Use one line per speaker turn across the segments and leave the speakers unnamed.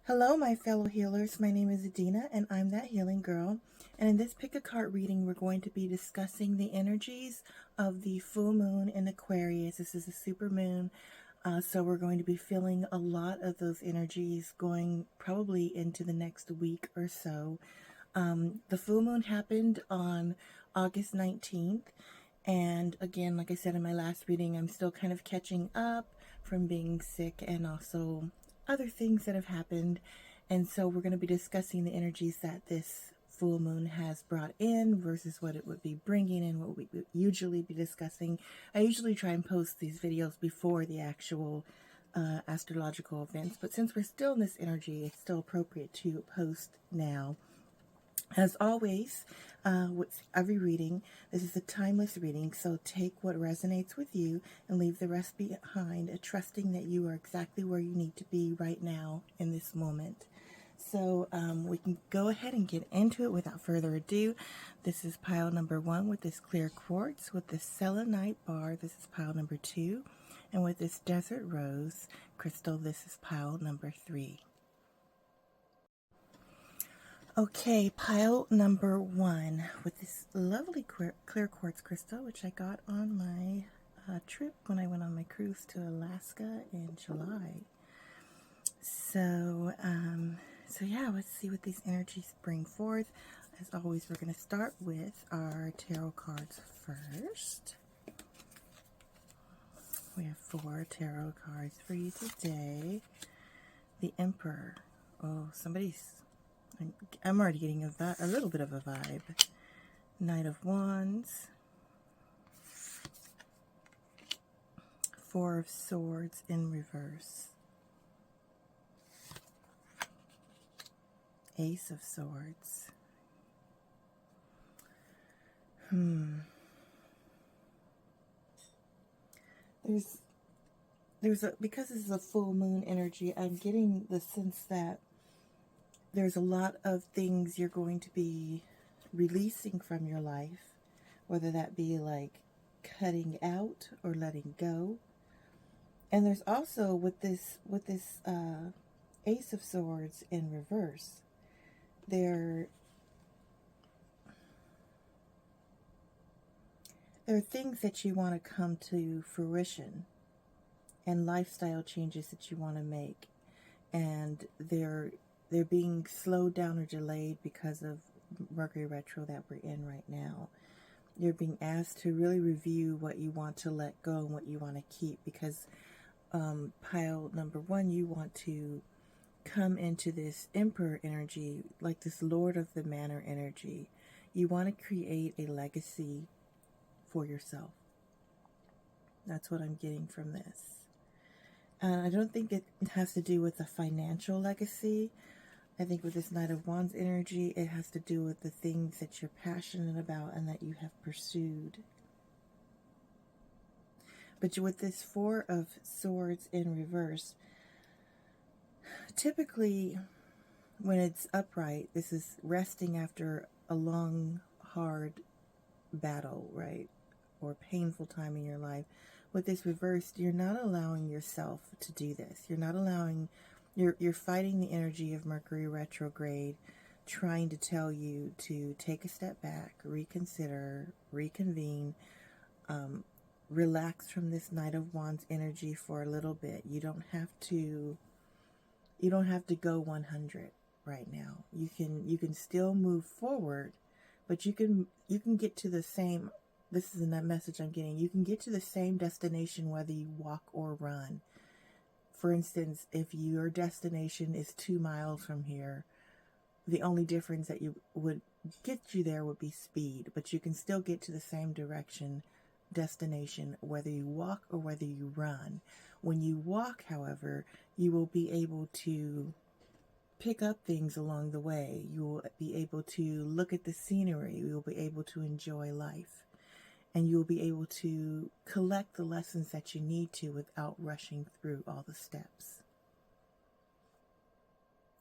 Hello, my fellow healers. My name is Adina, and I'm that healing girl. And in this pick a card reading, we're going to be discussing the energies of the full moon in Aquarius. This is a super moon, so we're going to be feeling a lot of those energies going probably into the next week or so. The full moon happened on August 19th. And again, like I said in my last reading, I'm still kind of catching up from being sick and also other things that have happened. And so we're going to be discussing the energies that this full moon has brought in versus what it would be bringing in, what we would usually be discussing. I usually try and post these videos before the actual astrological events, but since we're still in this energy, it's still appropriate to post now. As always, with every reading, this is a timeless reading, so take what resonates with you and leave the rest behind, trusting that you are exactly where you need to be right now in this moment. So we can go ahead and get into it without further ado. This is pile number 1 with this clear quartz, with this selenite bar. This is pile number 2. And with this desert rose crystal, this is pile number 3. Okay, pile number 1 with this lovely clear quartz crystal, which I got on my trip when I went on my cruise to Alaska in July. So yeah, let's see what these energies bring forth. As always, we're going to start with our tarot cards first. We have 4 tarot cards for you today. The Emperor. Oh, I'm already getting a little bit of a vibe. Knight of Wands. 4 of Swords in reverse. Ace of Swords. Because this is a full moon energy, I'm getting the sense that there's a lot of things you're going to be releasing from your life, whether that be like cutting out or letting go. And there's also with this Ace of Swords in reverse, there are things that you want to come to fruition and lifestyle changes that you want to make, and they're being slowed down or delayed because of Mercury retro that we're in right now. You're being asked to really review what you want to let go and what you want to keep, because pile number 1, you want to come into this Emperor energy, like this Lord of the Manor energy. You want to create a legacy for yourself. That's what I'm getting from this. And I don't think it has to do with a financial legacy. I think with this Knight of Wands energy, it has to do with the things that you're passionate about and that you have pursued. But with this 4 of Swords in reverse, typically when it's upright, this is resting after a long, hard battle, right? Or painful time in your life. With this reversed, you're not allowing yourself to do this. You're not allowing... You're fighting the energy of Mercury retrograde, trying to tell you to take a step back, reconsider, reconvene, relax from this Knight of Wands energy for a little bit. You don't have to go 100 right now. You can still move forward, but you can get to the same... This is a message I'm getting. You can get to the same destination whether you walk or run. For instance, if your destination is 2 miles from here, the only difference that you would get you there would be speed, but you can still get to the same destination, whether you walk or whether you run. When you walk, however, you will be able to pick up things along the way. You will be able to look at the scenery. You will be able to enjoy life. And you'll be able to collect the lessons that you need to without rushing through all the steps.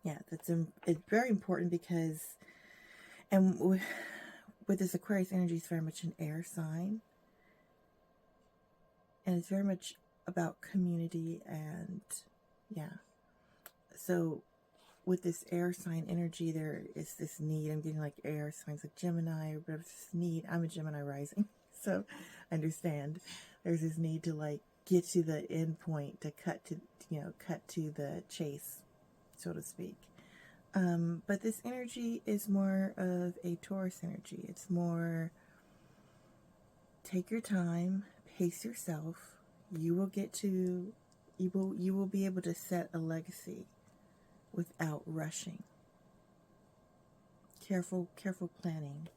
Yeah, it's very important because, and with this Aquarius energy, it's very much an air sign. And it's very much about community and, yeah. So with this air sign energy, there is this need. I'm getting like air signs like Gemini, but it's this need. I'm a Gemini rising, so I understand. There's this need to like get to the end point, to cut to the chase, so to speak. But this energy is more of a Taurus energy. It's more take your time, pace yourself. You will be able to set a legacy without rushing. Careful planning.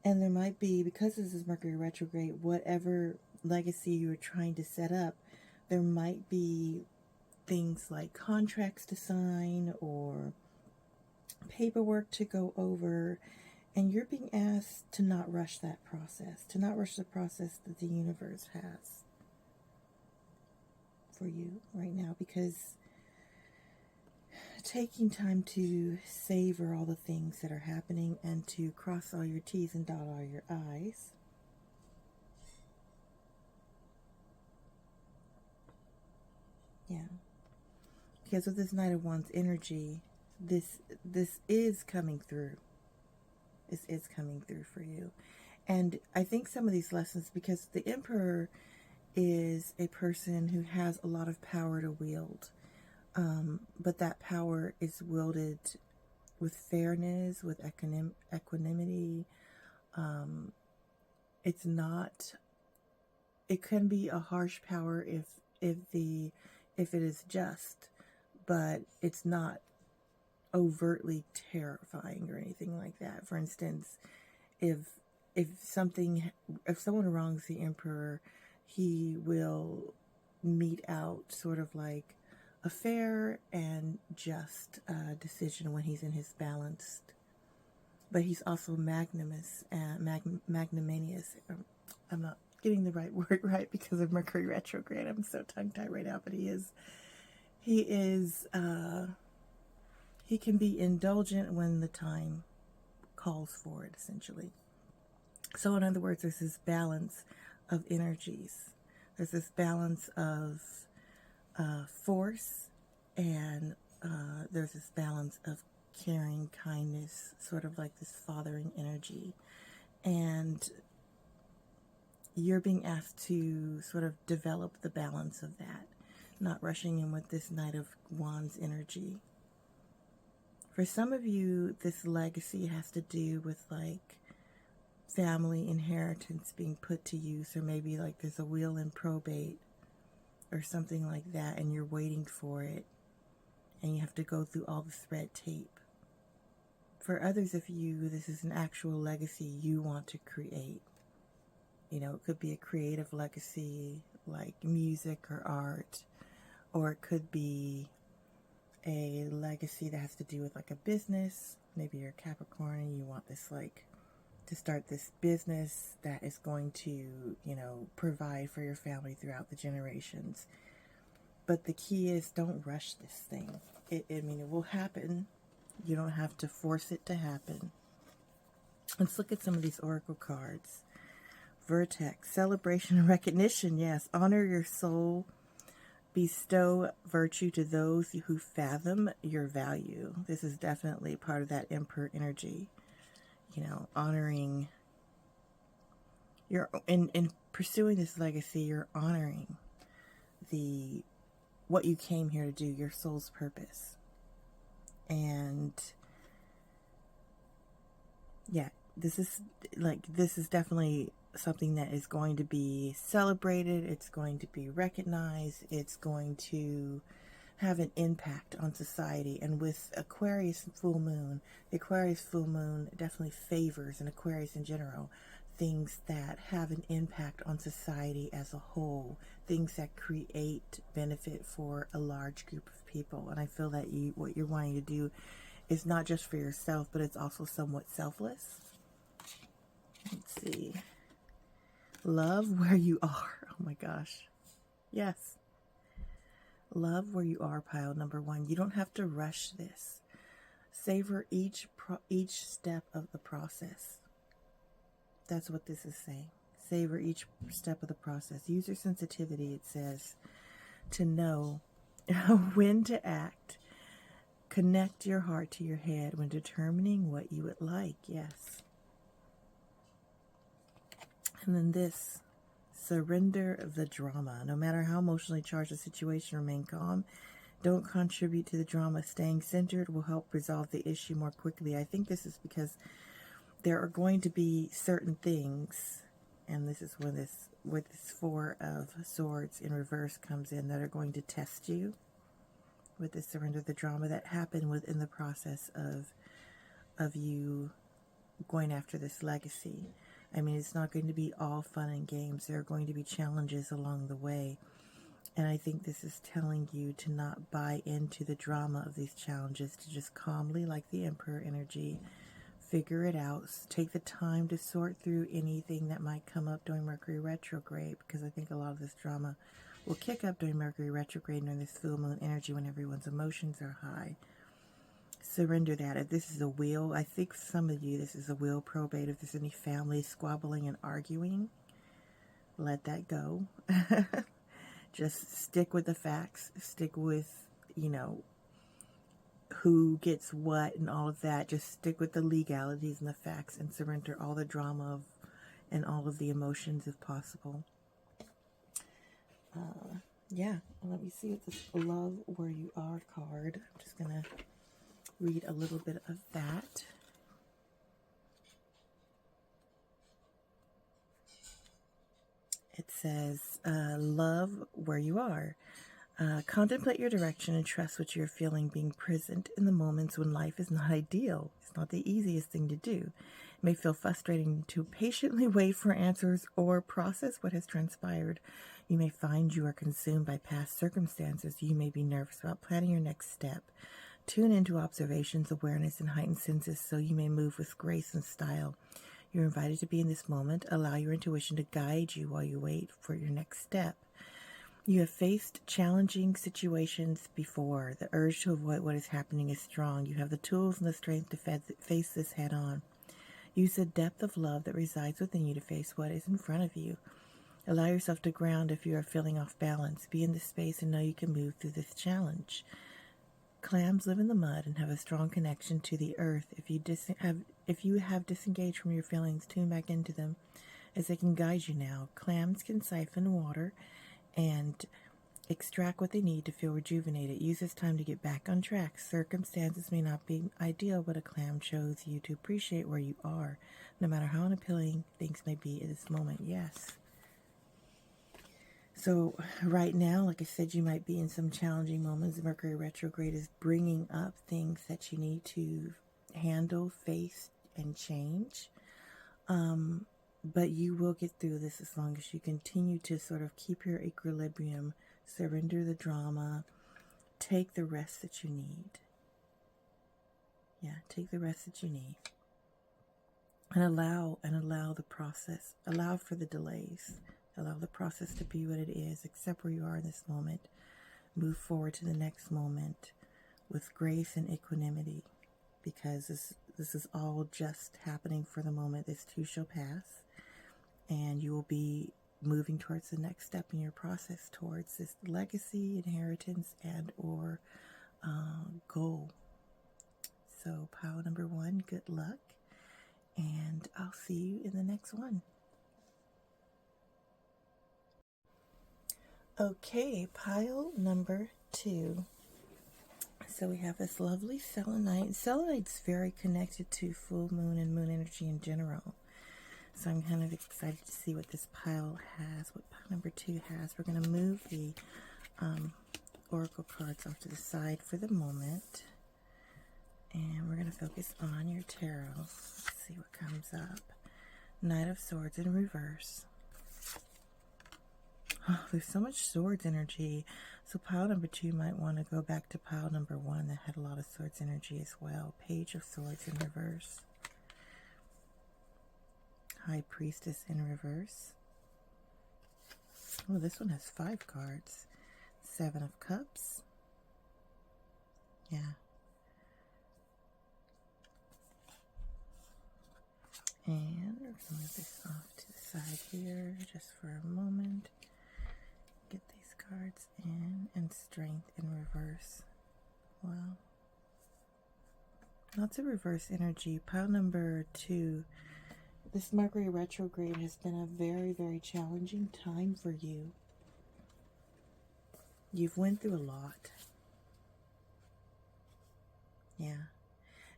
And there might be, because this is Mercury retrograde, whatever legacy you're trying to set up, there might be things like contracts to sign or paperwork to go over, and you're being asked to not rush that process, to not rush the process that the universe has for you right now, because taking time to savor all the things that are happening and to cross all your T's and dot all your I's. Yeah. Because with this Knight of Wands energy, this is coming through. This is coming through for you. And I think some of these lessons, because the Emperor is a person who has a lot of power to wield. But that power is wielded with fairness, with equanimity. It's not. It can be a harsh power if it is just, but it's not overtly terrifying or anything like that. For instance, if someone wrongs the Emperor, he will mete out sort of like a fair and just decision when he's in his balanced. But he's also magnanimous and magnanimous. I'm not getting the right word right because of Mercury retrograde. I'm so tongue-tied right now, but he can be indulgent when the time calls for it, essentially. So in other words, there's this balance of energies. There's this balance of force, and there's this balance of caring, kindness, sort of like this fathering energy. And you're being asked to sort of develop the balance of that, not rushing in with this Knight of Wands energy. For some of you, this legacy has to do with like family inheritance being put to use, or maybe like there's a will in probate or something like that, and you're waiting for it, and you have to go through all this red tape. For others of you, this is an actual legacy you want to create. You know, it could be a creative legacy like music or art, or it could be a legacy that has to do with like a business. Maybe you're a Capricorn and you want this like to start this business that is going to, you know, provide for your family throughout the generations. But the key is, don't rush this thing. It will happen. You don't have to force it to happen. Let's look at some of these oracle cards. Vertex, celebration and recognition. Yes, honor your soul. Bestow virtue to those who fathom your value. This is definitely part of that Emperor energy. You know, honoring in pursuing this legacy, you're honoring what you came here to do, your soul's purpose. And yeah, this is definitely something that is going to be celebrated. It's going to be recognized. It's going to have an impact on society. And with Aquarius full moon, the Aquarius full moon definitely favors, and Aquarius in general, things that have an impact on society as a whole, things that create benefit for a large group of people. And I feel that what you're wanting to do is not just for yourself, but it's also somewhat selfless. Let's see. Love where you are. Oh my gosh. Yes. Love where you are, pile number one. You don't have to rush this. Savor each step of the process. That's what this is saying. Savor each step of the process. Use your sensitivity, it says, to know when to act. Connect your heart to your head when determining what you would like. Yes. And then this, surrender the drama. No matter how emotionally charged the situation, remain calm. Don't contribute to the drama. Staying centered will help resolve the issue more quickly. I think this is because there are going to be certain things, and this is where this Four of Swords in reverse comes in, that are going to test you with the surrender the drama that happened within the process of you going after this legacy. I mean, it's not going to be all fun and games. There are going to be challenges along the way. And I think this is telling you to not buy into the drama of these challenges, to just calmly, like the Emperor energy, figure it out. Take the time to sort through anything that might come up during Mercury retrograde, because I think a lot of this drama will kick up during Mercury retrograde during this full moon energy when everyone's emotions are high. Surrender that. If this is a will, I think for some of you this is a will probate. If there's any family squabbling and arguing, let that go. Just stick with the facts. Stick with, who gets what and all of that. Just stick with the legalities and the facts and surrender all the drama and all of the emotions if possible. Yeah, let me see what this Love Where You Are card. I'm just going to read a little bit of that. It says, love where you are. Contemplate your direction and trust what you're feeling, being present in the moments when life is not ideal. It's not the easiest thing to do. It may feel frustrating to patiently wait for answers or process what has transpired. You may find you are consumed by past circumstances. You may be nervous about planning your next step. Tune into observations, awareness, and heightened senses so you may move with grace and style. You're invited to be in this moment. Allow your intuition to guide you while you wait for your next step. You have faced challenging situations before. The urge to avoid what is happening is strong. You have the tools and the strength to face this head on. Use the depth of love that resides within you to face what is in front of you. Allow yourself to ground if you are feeling off balance. Be in this space and know you can move through this challenge. Clams live in the mud and have a strong connection to the earth. If you have disengaged from your feelings, tune back into them as they can guide you now. Clams can siphon water and extract what they need to feel rejuvenated. Use this time to get back on track. Circumstances may not be ideal, but a clam shows you to appreciate where you are, no matter how unappealing things may be at this moment. Yes. So right now, like I said, you might be in some challenging moments. Mercury retrograde is bringing up things that you need to handle, face, and change. But you will get through this as long as you continue to sort of keep your equilibrium, surrender the drama, take the rest that you need. Yeah, take the rest that you need. And allow the process. Allow for the delays. Allow the process to be what it is. Accept where you are in this moment. Move forward to the next moment with grace and equanimity, because this is all just happening for the moment. This too shall pass, and you will be moving towards the next step in your process towards this legacy, inheritance, and or goal. So pile number 1, good luck, and I'll see you in the next one. Okay, pile number 2. So we have this lovely selenite. Selenite's very connected to full moon and moon energy in general. So I'm kind of excited to see what this pile has, what pile number 2 has. We're going to move the oracle cards off to the side for the moment. And we're going to focus on your tarot. Let's see what comes up. Knight of Swords in reverse. Oh, there's so much swords energy. So pile number 2 might want to go back to pile number 1 that had a lot of swords energy as well. Page of Swords in reverse. High Priestess in reverse. Oh, this one has 5 cards. 7 of Cups. Yeah. And we're going to move this off to the side here just for a moment. Get these cards in and strength in reverse. Wow. Lots of reverse energy. Pile number 2. This Mercury retrograde has been a very, very challenging time for you. You've went through a lot. Yeah.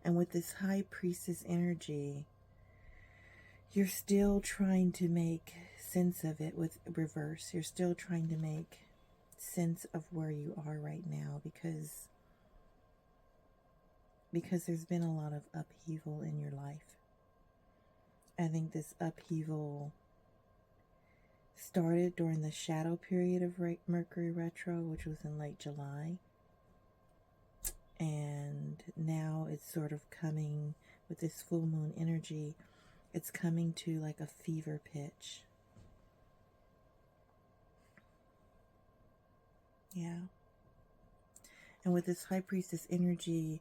And with this High Priestess energy, you're still trying to make sense of it with reverse. You're still trying to make sense of where you are right now because there's been a lot of upheaval in your life. I think this upheaval started during the shadow period of Mercury retro, which was in late July. And now it's sort of coming with this full moon energy. It's coming to like a fever pitch. Yeah. And with this High Priestess energy,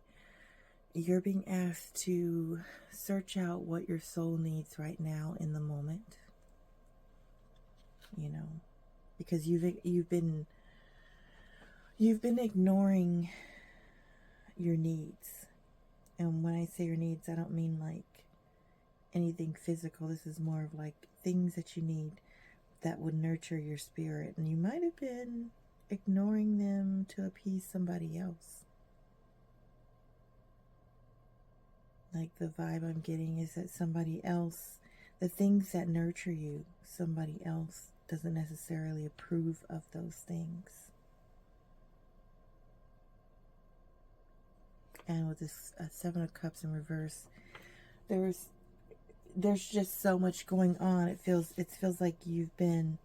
you're being asked to search out what your soul needs right now in the moment. You know, because you've been ignoring your needs. And when I say your needs, I don't mean like anything physical. This is more of like things that you need that would nurture your spirit. And you might have been ignoring them to appease somebody else. Like the vibe I'm getting is that somebody else, the things that nurture you, somebody else doesn't necessarily approve of those things. And with this 7 of Cups in reverse, there's just so much going on. It feels like you've been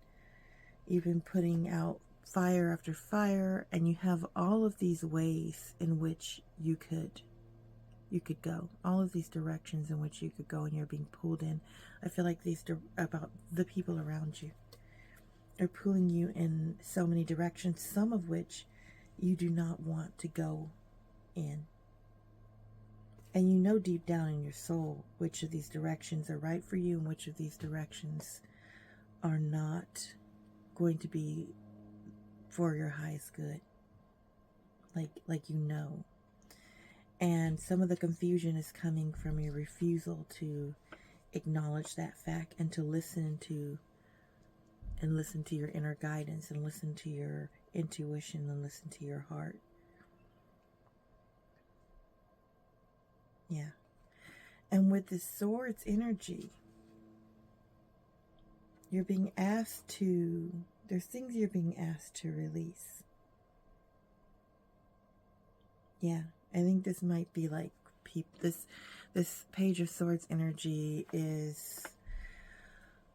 putting out fire after fire, and you have all of these ways in which you could go, all of these directions in which you could go, and you're being pulled in. I feel like about the people around you are pulling you in so many directions, some of which you do not want to go in. And you know deep down in your soul which of these directions are right for you and which of these directions are not going to be for your highest good. Like you know. And some of the confusion is coming from your refusal to acknowledge that fact and to listen to your inner guidance and listen to your intuition and listen to your heart. Yeah. And with the Swords energy, there's things you're being asked to release. Yeah. I think this might be like this Page of Swords energy is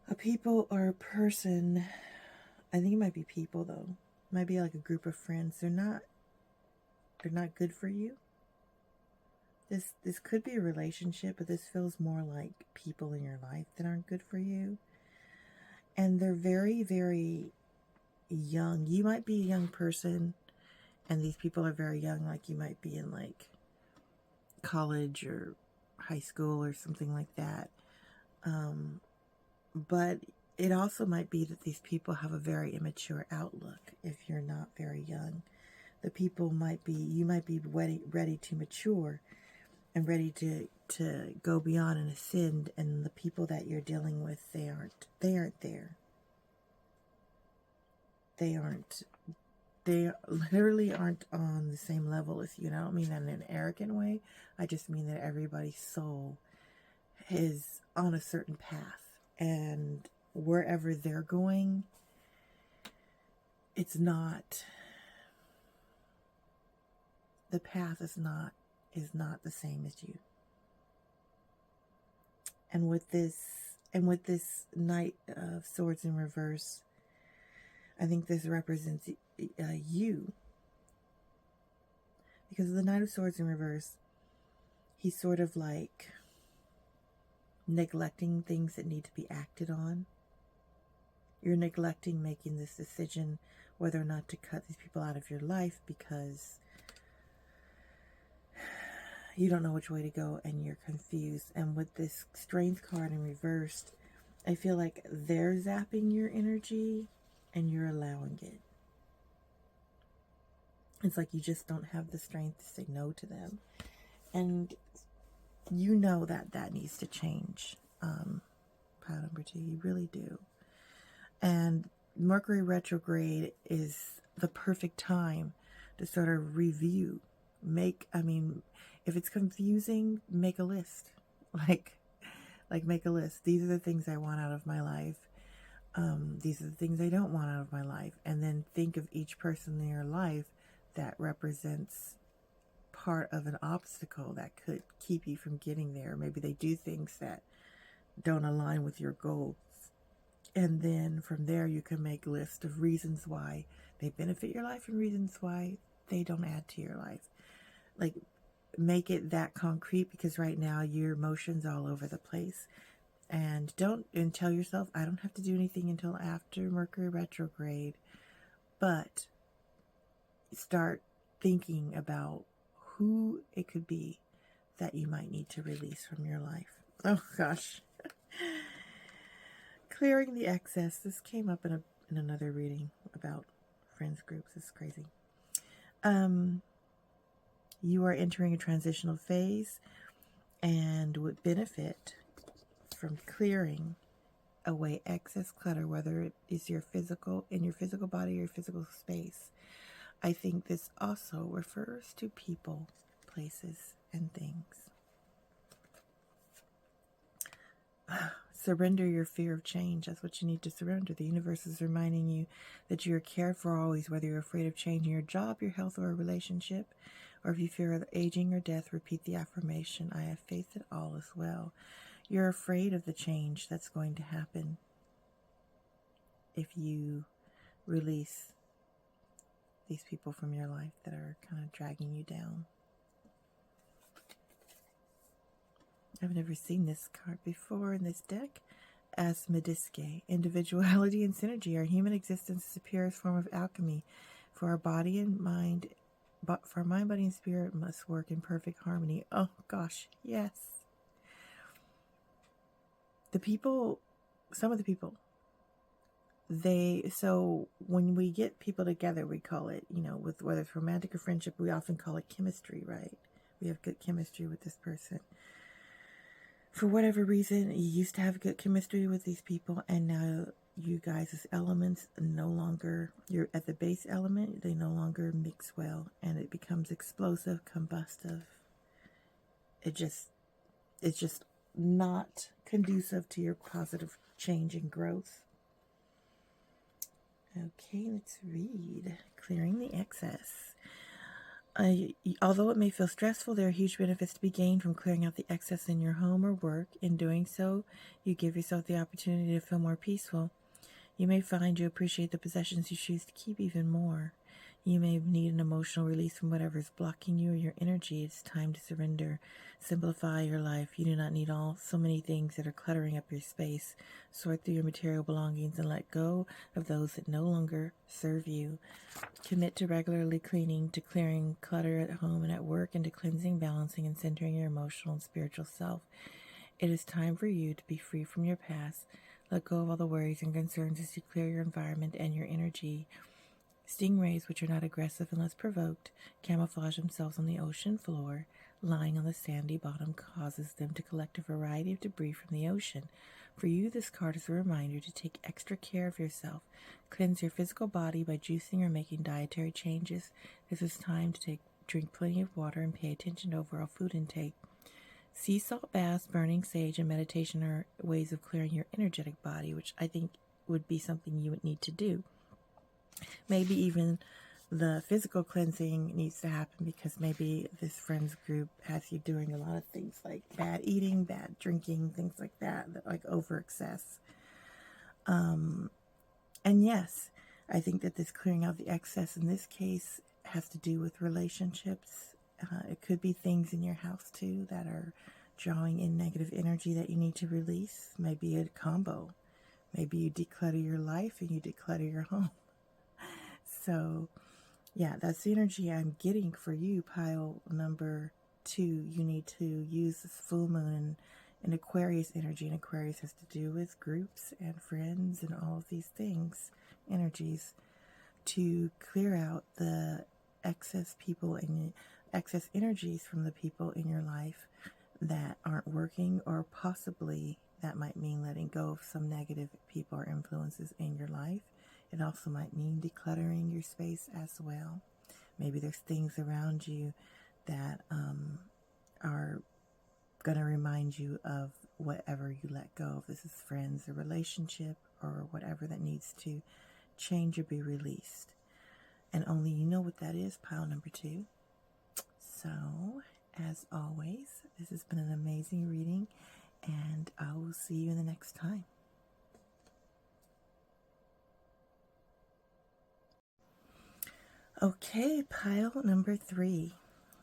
a people or a person. I think it might be people though. It might be like a group of friends. They're not good for you. This could be a relationship, but this feels more like people in your life that aren't good for you. And they're very, very young. You might be a young person, and these people are very young, like you might be in like college or high school or something like that. But it also might be that these people have a very immature outlook if you're not very young. You might be ready to mature and ready to go beyond and ascend, and the people that you're dealing with, they aren't there. They literally aren't on the same level as you. And I don't mean that in an arrogant way. I just mean that everybody's soul is on a certain path, and wherever they're going, the path is not the same as you. And with this Knight of Swords in reverse, I think this represents you. Because the Knight of Swords in reverse, he's sort of like neglecting things that need to be acted on. You're neglecting making this decision whether or not to cut these people out of your life because you don't know which way to go and you're confused. And with this Strength card in reversed, I feel like they're zapping your energy and you're allowing it. It's like you just don't have the strength to say no to them. And you know that that needs to change. Pile number 2, you really do. And Mercury retrograde is the perfect time to sort of review. If it's confusing, make a list. Like make a list. These are the things I want out of my life. These are the things I don't want out of my life. And then think of each person in your life that represents part of an obstacle that could keep you from getting there. Maybe they do things that don't align with your goals. And then from there, you can make a list of reasons why they benefit your life and reasons why they don't add to your life. Like, make it that concrete, because right now your emotions all over the place. And tell yourself, I don't have to do anything until after Mercury retrograde. But start thinking about who it could be that you might need to release from your life. Oh gosh. Clearing the excess. This came up in another reading about friends groups. It's crazy. You are entering a transitional phase and would benefit from clearing away excess clutter, whether it is in your physical body or your physical space. I think this also refers to people, places, and things. Surrender your fear of change. That's what you need to surrender. The universe is reminding you that you are cared for always, whether you're afraid of changing your job, your health, or a relationship, or if you fear aging or death, repeat the affirmation, I have faith that all is well. You're afraid of the change that's going to happen if you release these people from your life that are kind of dragging you down. I've never seen this card before in this deck. As Medaglia, individuality and synergy. Our human existence is the purest form of alchemy. For our body and mind, for our mind, body, and spirit must work in perfect harmony. Oh gosh, yes. Some of the people, so when we get people together, we call it, with whether it's romantic or friendship, we often call it chemistry, right? We have good chemistry with this person. For whatever reason, you used to have good chemistry with these people, and now you guys as elements no longer, you're at the base element, they no longer mix well, and it becomes explosive, combustive. It's just not conducive to your positive change and growth. Okay, let's read. Clearing the excess. Although it may feel stressful, there are huge benefits to be gained from clearing out the excess in your home or work. In doing so, you give yourself the opportunity to feel more peaceful. You may find you appreciate the possessions you choose to keep even more. You may need an emotional release from whatever is blocking you or your energy. It's time to surrender. Simplify your life. You do not need so many things that are cluttering up your space. Sort through your material belongings and let go of those that no longer serve you. Commit to regularly cleaning, to clearing clutter at home and at work, and to cleansing, balancing, and centering your emotional and spiritual self. It is time for you to be free from your past. Let go of all the worries and concerns as you clear your environment and your energy. Stingrays, which are not aggressive unless provoked, camouflage themselves on the ocean floor. Lying on the sandy bottom causes them to collect a variety of debris from the ocean. For you, this card is a reminder to take extra care of yourself. Cleanse your physical body by juicing or making dietary changes. This is time to drink plenty of water and pay attention to overall food intake. Sea salt baths, burning sage, and meditation are ways of clearing your energetic body, which I think would be something you would need to do. Maybe even the physical cleansing needs to happen because maybe this friends group has you doing a lot of things like bad eating, bad drinking, things like that like over excess. And yes, I think that this clearing out the excess in this case has to do with relationships. It could be things in your house too that are drawing in negative energy that you need to release. Maybe a combo. Maybe you declutter your life and you declutter your home. So, yeah, that's the energy I'm getting for you, pile number 2. You need to use this full moon and Aquarius energy. And Aquarius has to do with groups and friends and all of these things, energies, to clear out the excess people and excess energies from the people in your life that aren't working, or possibly that might mean letting go of some negative people or influences in your life. It also might mean decluttering your space as well. Maybe there's things around you that are going to remind you of whatever you let go of. This is friends, a relationship, or whatever that needs to change or be released. And only you know what that is, pile number 2. So, as always, this has been an amazing reading, and I will see you in the next time. Okay, pile number 3.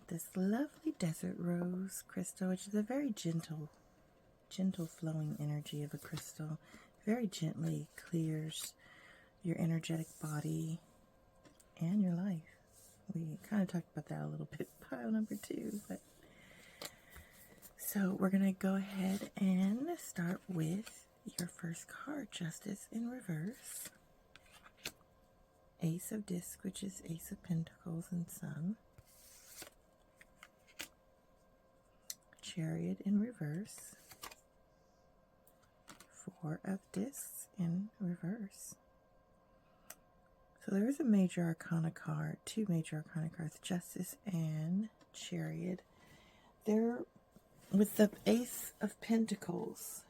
This lovely desert rose crystal, which is a very gentle flowing energy of a crystal, very gently clears your energetic body and your life. We kind of talked about that a little bit, pile number 2. But so we're going to go ahead and start with your first card, Justice in reverse. Ace of Discs, which is Ace of Pentacles and Sun. Chariot in reverse. 4 of Discs in reverse. So there is a major arcana card, 2 major arcana cards, Justice and Chariot. They're with the Ace of Pentacles.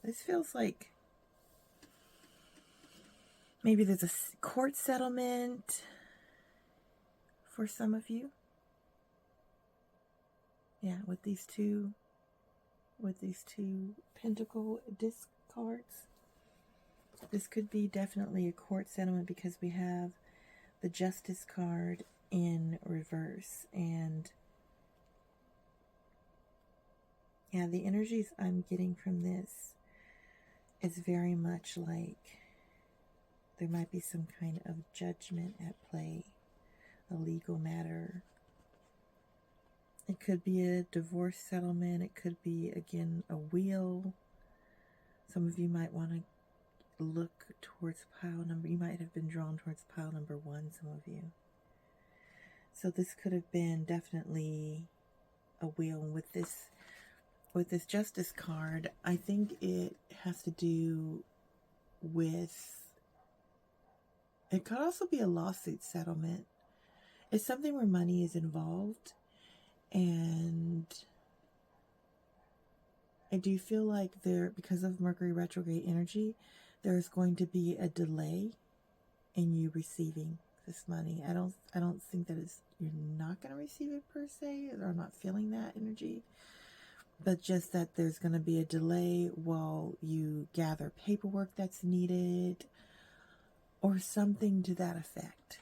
This feels like maybe there's a court settlement for some of you. Yeah, with these two Pentacle disc cards. This could be definitely a court settlement because we have the Justice card in reverse. And yeah, the energies I'm getting from this is very much like there might be some kind of judgment at play, a legal matter. It could be a divorce settlement. It could be, again, a will. Some of you might want to look towards pile number, you might have been drawn towards pile number 1, some of you. So this could have been definitely a will. With this Justice card, I think it has to do with, it could also be a lawsuit settlement. It's something where money is involved, and I do feel like because of Mercury retrograde energy, there's going to be a delay in you receiving this money. I don't think that you're not going to receive it per se, or I'm not feeling that energy, but just that there's going to be a delay while you gather paperwork that's needed, or something to that effect.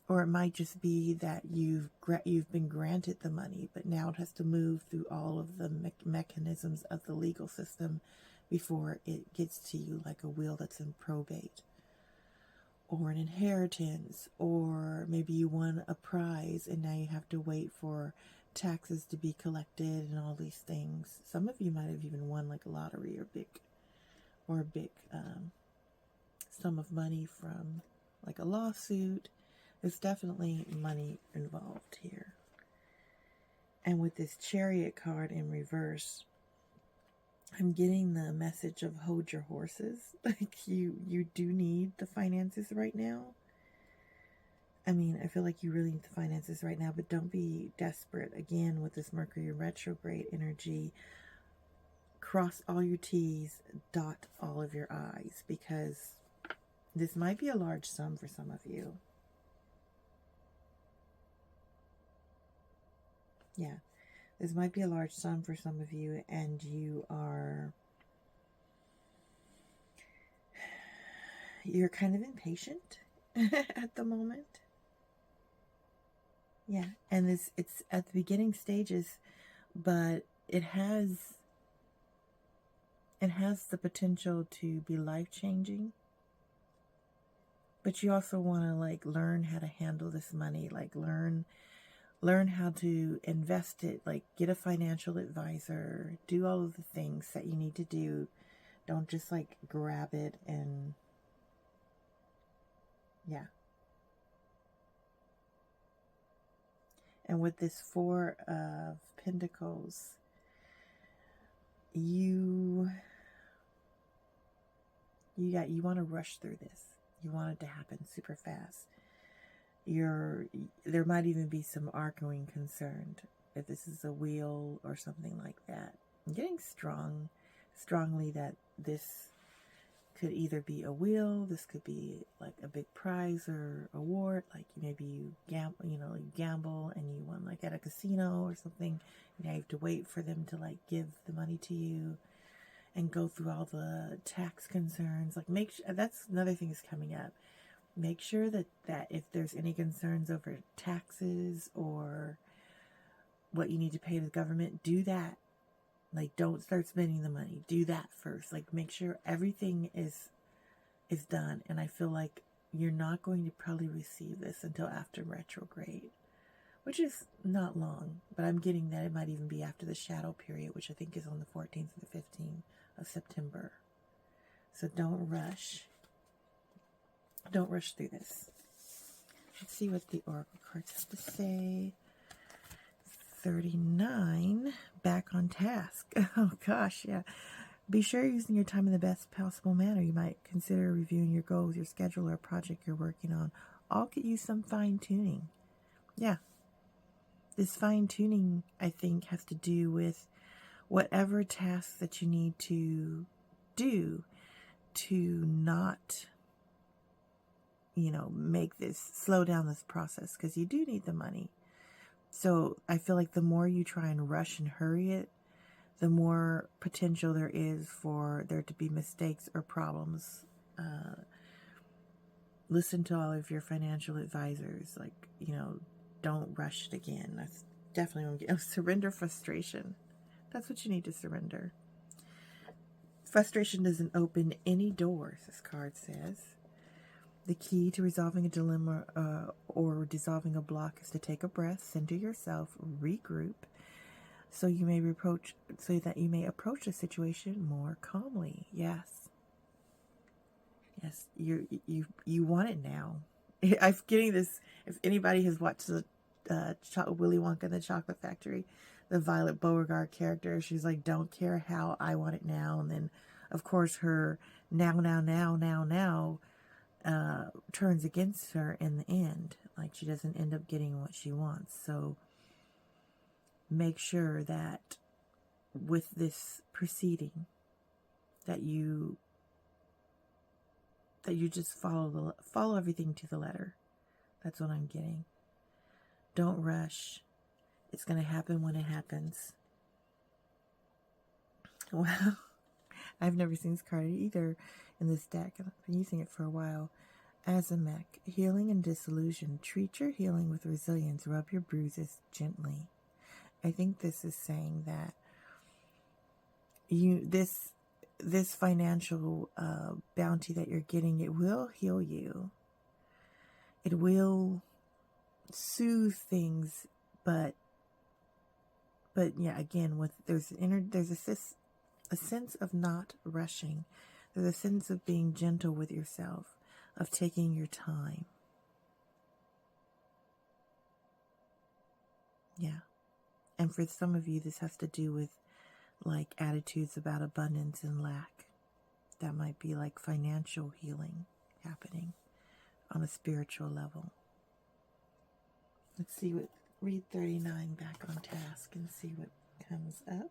Or it might just be that you've been granted the money, but now it has to move through all of the mechanisms of the legal system before it gets to you, like a will that's in probate, or an inheritance, or maybe you won a prize and now you have to wait for taxes to be collected and all these things. Some of you might have even won like a lottery or a big sum of money from like a lawsuit. There's definitely money involved here. And with this Chariot card in reverse, I'm getting the message of hold your horses. Like you do need the finances right now. I mean, I feel like you really need the finances right now, but don't be desperate. Again, with this Mercury retrograde energy, cross all your T's, dot all of your I's, because this might be a large sum for some of you. Yeah, this might be a large sum for some of you, and you're kind of impatient at the moment. Yeah, and it's at the beginning stages, but it has the potential to be life-changing. But you also want to like learn how to handle this money, like learn how to invest it, like get a financial advisor, do all of the things that you need to do. Don't just like grab it and yeah. And with this Four of Pentacles, you want to rush through this. You want it to happen super fast. There might even be some arguing concerned if this is a wheel or something like that. I'm getting strongly that this could either be a wheel, this could be like a big prize or award, like maybe you gamble and you won like at a casino or something. You have to wait for them to like give the money to you and go through all the tax concerns. Like make sure, that's another thing that's coming up. Make sure that if there's any concerns over taxes or what you need to pay the government, do that. Like, don't start spending the money. Do that first. Like, make sure everything is done. And I feel like you're not going to probably receive this until after retrograde, which is not long. But I'm getting that it might even be after the shadow period, which I think is on the 14th and the 15th of September. So don't rush. Don't rush through this. Let's see what the Oracle cards have to say. 39, back on task. Oh gosh, yeah. Be sure you're using your time in the best possible manner. You might consider reviewing your goals, your schedule, or a project you're working on. All could use some fine-tuning. Yeah. This fine-tuning, I think, has to do with whatever tasks that you need to do to not, make this, slow down this process, because you do need the money. So I feel like the more you try and rush and hurry it, the more potential there is for there to be mistakes or problems. Listen to all of your financial advisors. Like, don't rush it again. That's definitely what I'm getting. Surrender frustration. That's what you need to surrender. Frustration doesn't open any doors, this card says. The key to resolving a dilemma or dissolving a block is to take a breath, center yourself, regroup, so that you may approach the situation more calmly. Yes, you want it now. I'm getting this. If anybody has watched the Willy Wonka and the Chocolate Factory, the Violet Beauregard character, she's like, "Don't care how, I want it now." And then, of course, her now turns against her in the end. Like, she doesn't end up getting what she wants. So make sure that with this proceeding that you just follow everything to the letter. That's what I'm getting. Don't rush. It's going to happen when it happens. Well, I've never seen this card either in this deck. I've been using it for a while. Azamek, healing and disillusion. Treat your healing with resilience. Rub your bruises gently. I think this is saying that this financial bounty that you're getting, it will heal you. It will soothe things, but yeah, again, there's a sense of not rushing. There's a sense of being gentle with yourself, of taking your time. Yeah. And for some of you, this has to do with like attitudes about abundance and lack. That might be like financial healing happening on a spiritual level. Let's see read 39 back on task and see what comes up.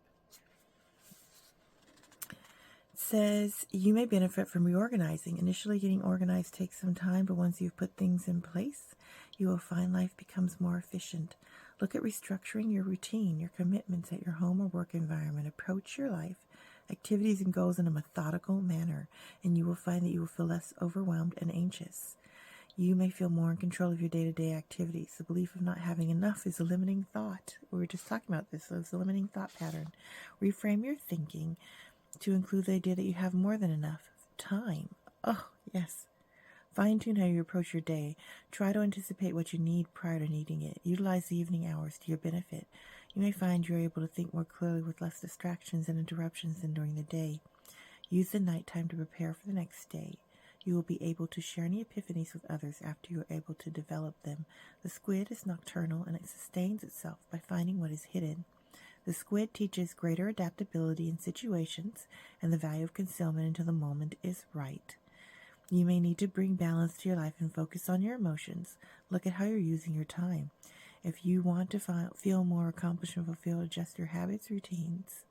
It says, you may benefit from reorganizing. Initially, getting organized takes some time, but once you've put things in place, you will find life becomes more efficient. Look at restructuring your routine, your commitments at your home or work environment. Approach your life, activities and goals in a methodical manner, and you will find that you will feel less overwhelmed and anxious. You may feel more in control of your day-to-day activities. The belief of not having enough is a limiting thought. We were just talking about this. So it's a limiting thought pattern. Reframe your thinking to include the idea that you have more than enough time. Oh, yes. Fine-tune how you approach your day. Try to anticipate what you need prior to needing it. Utilize the evening hours to your benefit. You may find you're able to think more clearly with less distractions and interruptions than during the day. Use the nighttime to prepare for the next day. You will be able to share any epiphanies with others after you are able to develop them. The squid is nocturnal and it sustains itself by finding what is hidden. The squid teaches greater adaptability in situations and the value of concealment until the moment is right. You may need to bring balance to your life and focus on your emotions. Look at how you're using your time. If you want to feel more accomplished and fulfilled, adjust your habits, routines.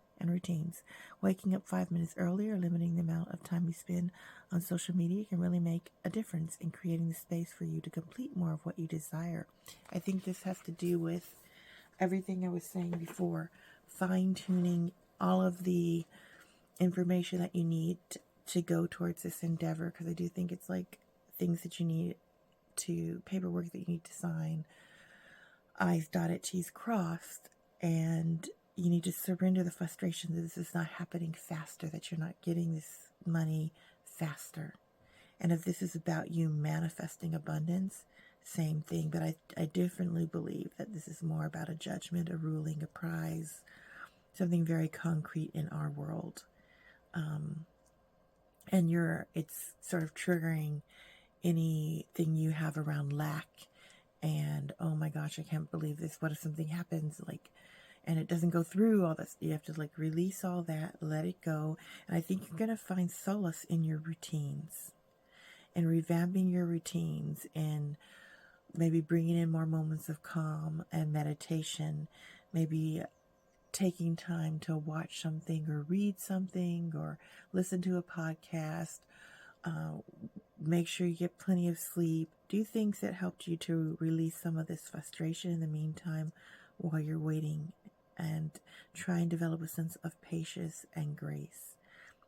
Waking up 5 minutes earlier, limiting the amount of time you spend on social media can really make a difference in creating the space for you to complete more of what you desire. I think this has to do with everything I was saying before, fine-tuning all of the information that you need to go towards this endeavor, because I do think it's like things that you need to, paperwork that you need to sign, I's dotted, T's crossed, and you need to surrender the frustration that this is not happening faster, that you're not getting this money faster. And if this is about you manifesting abundance, same thing. But I definitely believe that this is more about a judgment, a ruling, a prize, something very concrete in our world. And it's sort of triggering anything you have around lack. And, oh my gosh, I can't believe this. What if something happens, and it doesn't go through all this? You have to, release all that, let it go. And I think you're going to find solace in your routines and revamping your routines and maybe bringing in more moments of calm and meditation, maybe taking time to watch something or read something or listen to a podcast. Make sure you get plenty of sleep. Do things that helped you to release some of this frustration in the meantime while you're waiting, and try and develop a sense of patience and grace,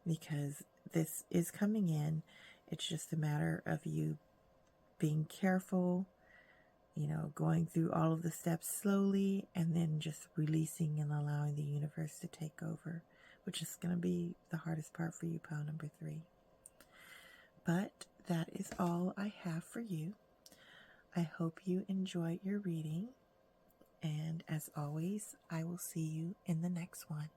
because this is coming in. It's just a matter of you being careful, going through all of the steps slowly, and then just releasing and allowing the universe to take over, which is going to be the hardest part for you, pile number 3. But that is all I have for you. I hope you enjoyed your reading, and as always, I will see you in the next one.